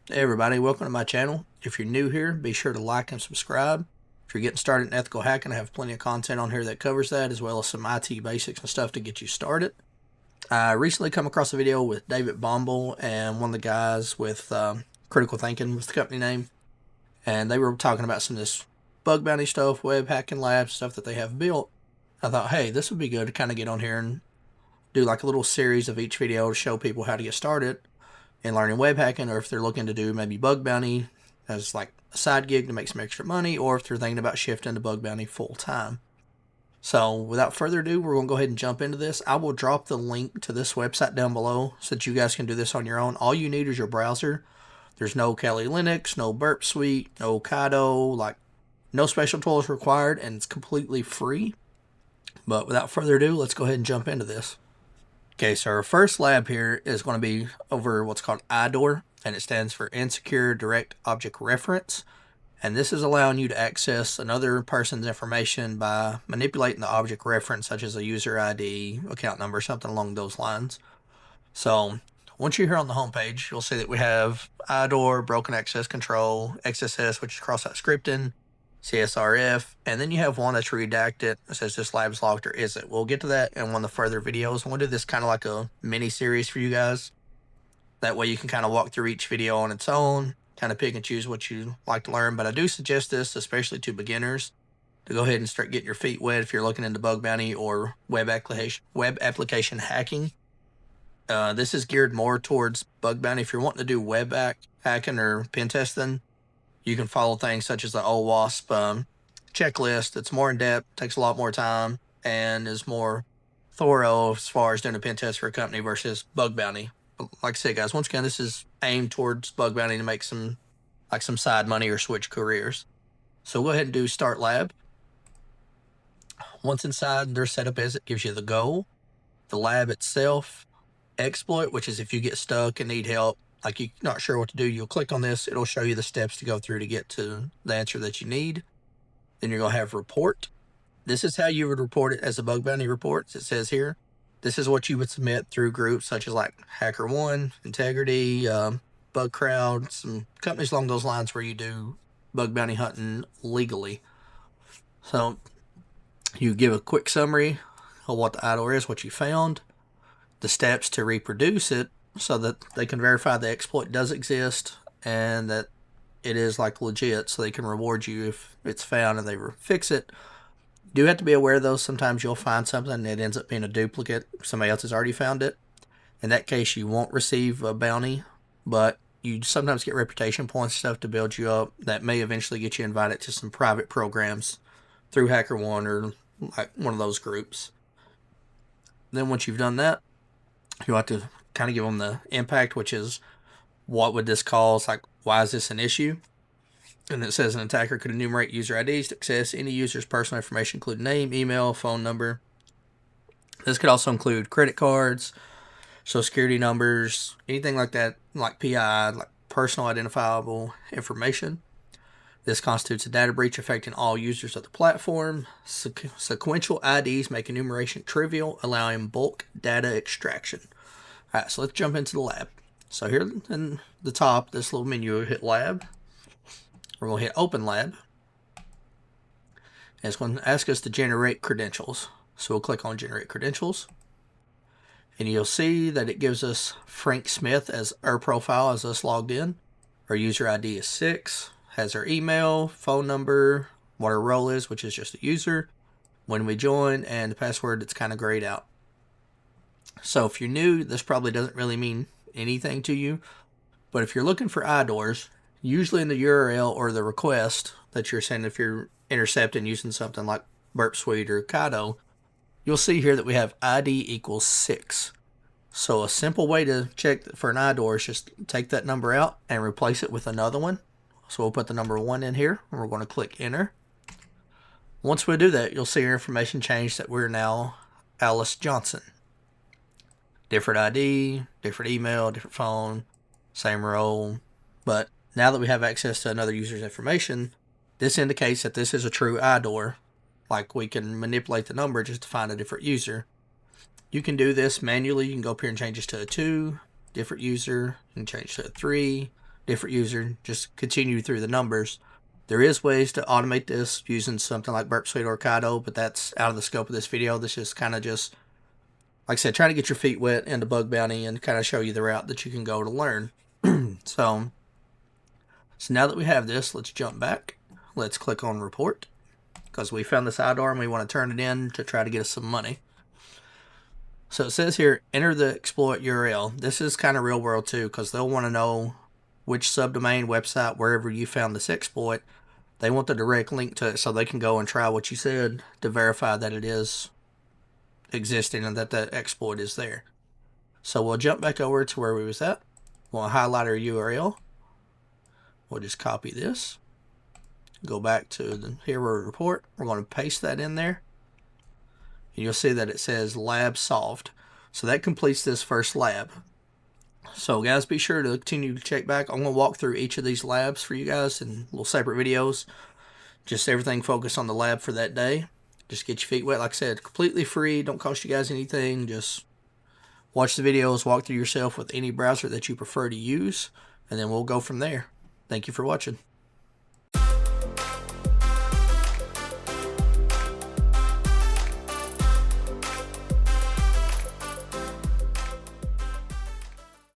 Hey everybody, welcome to my channel. If you're new here, be sure to like and subscribe. If you're getting started in ethical hacking, I have plenty of content on here that covers that, as well as some IT basics and stuff to get you started. I recently come across a video with David Bombal and one of the guys with Critical Thinking was the company name, and they were talking about some of this bug bounty stuff, web hacking labs, stuff that they have built. I thought, hey, this would be good to kind of get on here and do like a little series of each video to show people how to get started in learning web hacking, or if they're looking to do maybe bug bounty as like a side gig to make some extra money, or if they're thinking about shifting to bug bounty full time. So without further ado, we're going to go ahead and jump into this. I will drop the link to this website down below so that you guys can do this on your own. All you need is your browser. There's no Kali Linux, no Burp Suite, no Kaido, like no special tools required, and it's completely free. But without further ado, let's go ahead and jump into this. Okay, so our first lab here is going to be over what's called IDOR, and it stands for Insecure Direct Object Reference. And this is allowing you to access another person's information by manipulating the object reference, such as a user ID, account number, something along those lines. So once you're here on the homepage, you'll see that we have IDOR, Broken Access Control, XSS, which is cross-site scripting, CSRF, and then you have one that's redacted. It says this lab is locked, or is it? We'll get to that in one of the further videos. We'll do this kind of like a mini series for you guys. That way you can kind of walk through each video on its own, kind of pick and choose what you like to learn. But I do suggest this, especially to beginners, to go ahead and start getting your feet wet if you're looking into bug bounty or web application hacking. This is geared more towards bug bounty. If you're wanting to do web hacking or pen testing, you can follow things such as the OWASP checklist. It's more in depth, takes a lot more time, and is more thorough as far as doing a pen test for a company versus bug bounty. But like I said, guys, once again, this is aimed towards bug bounty to make some side money or switch careers. So go ahead and do Start Lab. Once inside, their setup is it gives you the goal, the lab itself, exploit, which is if you get stuck and need help, like you're not sure what to do, you'll click on this. It'll show you the steps to go through to get to the answer that you need. Then you're going to have report. This is how you would report it as a bug bounty report. It says here, this is what you would submit through groups such as like HackerOne, Integrity, Bug Crowd, some companies along those lines where you do bug bounty hunting legally. So you give a quick summary of what the IDOR is, what you found, the steps to reproduce it so that they can verify the exploit does exist and that it is like legit, so they can reward you if it's found and they fix it. You do have to be aware though, sometimes you'll find something that ends up being a duplicate. Somebody else has already found it. In that case, you won't receive a bounty, but you sometimes get reputation points stuff to build you up that may eventually get you invited to some private programs through HackerOne or like one of those groups. Then once you've done that, you'll have to kind of give them the impact, which is what would this cause? Like, why is this an issue? And it says an attacker could enumerate user IDs to access any user's personal information, including name, email, phone number. This could also include credit cards, social security numbers, anything like that, like PI, like personal identifiable information. This constitutes a data breach affecting all users of the platform. Sequential IDs make enumeration trivial, allowing bulk data extraction. All right, so let's jump into the lab. So here in the top, this little menu, we'll hit Lab. We're going to hit Open Lab. And it's going to ask us to generate credentials. So we'll click on Generate Credentials. And you'll see that it gives us Frank Smith as our profile as us logged in. Our user ID is 6. Has our email, phone number, what our role is, which is just a user, when we join, and the password that's kind of grayed out. So if you're new, this probably doesn't really mean anything to you. But if you're looking for IDORs, usually in the URL or the request that you're sending, if you're intercepting using something like Burp Suite or Kaido, you'll see here that we have ID equals 6. So a simple way to check for an IDOR is just take that number out and replace it with another one. So we'll put the number 1 in here, and we're going to click Enter. Once we do that, you'll see our information change that we're now Alice Johnson. Different ID, different email, different phone, same role. But now that we have access to another user's information, this indicates that this is a true IDOR. Like we can manipulate the number just to find a different user. You can do this manually. You can go up here and change this to a 2, different user. You can change to a 3, different user, just continue through the numbers. There is ways to automate this using something like Burp Suite or Kaido, but that's out of the scope of this video. This is kind of just, like I said, trying to get your feet wet into bug bounty and kind of show you the route that you can go to learn. So now that we have this, let's jump back. Let's click on report, because we found this IDOR and we want to turn it in to try to get us some money. So it says here, enter the exploit URL. This is kind of real world too, because they'll want to know which subdomain, website, wherever you found this exploit. They want the direct link to it so they can go and try what you said to verify that it is existing and that the exploit is there. So we'll jump back over to where we was at. We'll highlight our URL. We'll just copy this. Go back to the hero report. We're going to paste that in there. And you'll see that it says lab solved. So that completes this first lab. So guys, be sure to continue to check back. I'm going to walk through each of these labs for you guys in little separate videos. Just everything focused on the lab for that day. Just get your feet wet. Like I said, completely free. Don't cost you guys anything. Just watch the videos, walk through yourself with any browser that you prefer to use, and then we'll go from there. Thank you for watching.